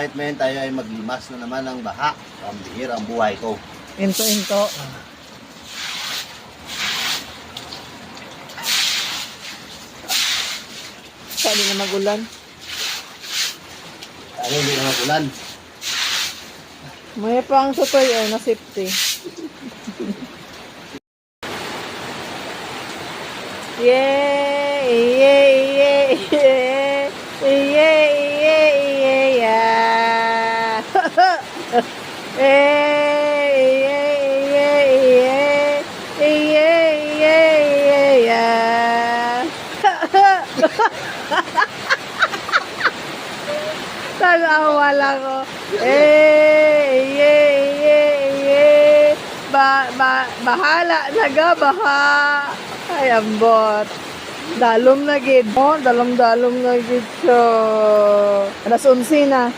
kahit ngayon tayo ay maglimas na naman ng baha. Pambihir ang buhay ko. Into. Sali na magulan. Ano hindi na magulan? May pang sutoy na safety. Yay! Yay! Yay! Yay! Yay! Yay! Yeah! Yay! Yay! Yay! Yay! Yay! Yeah! Nag-awa lang ko. Bahala, nagabaha. Ay, ambot. Dalom na gid mo. Dalom na gid siya. Alas 11 na.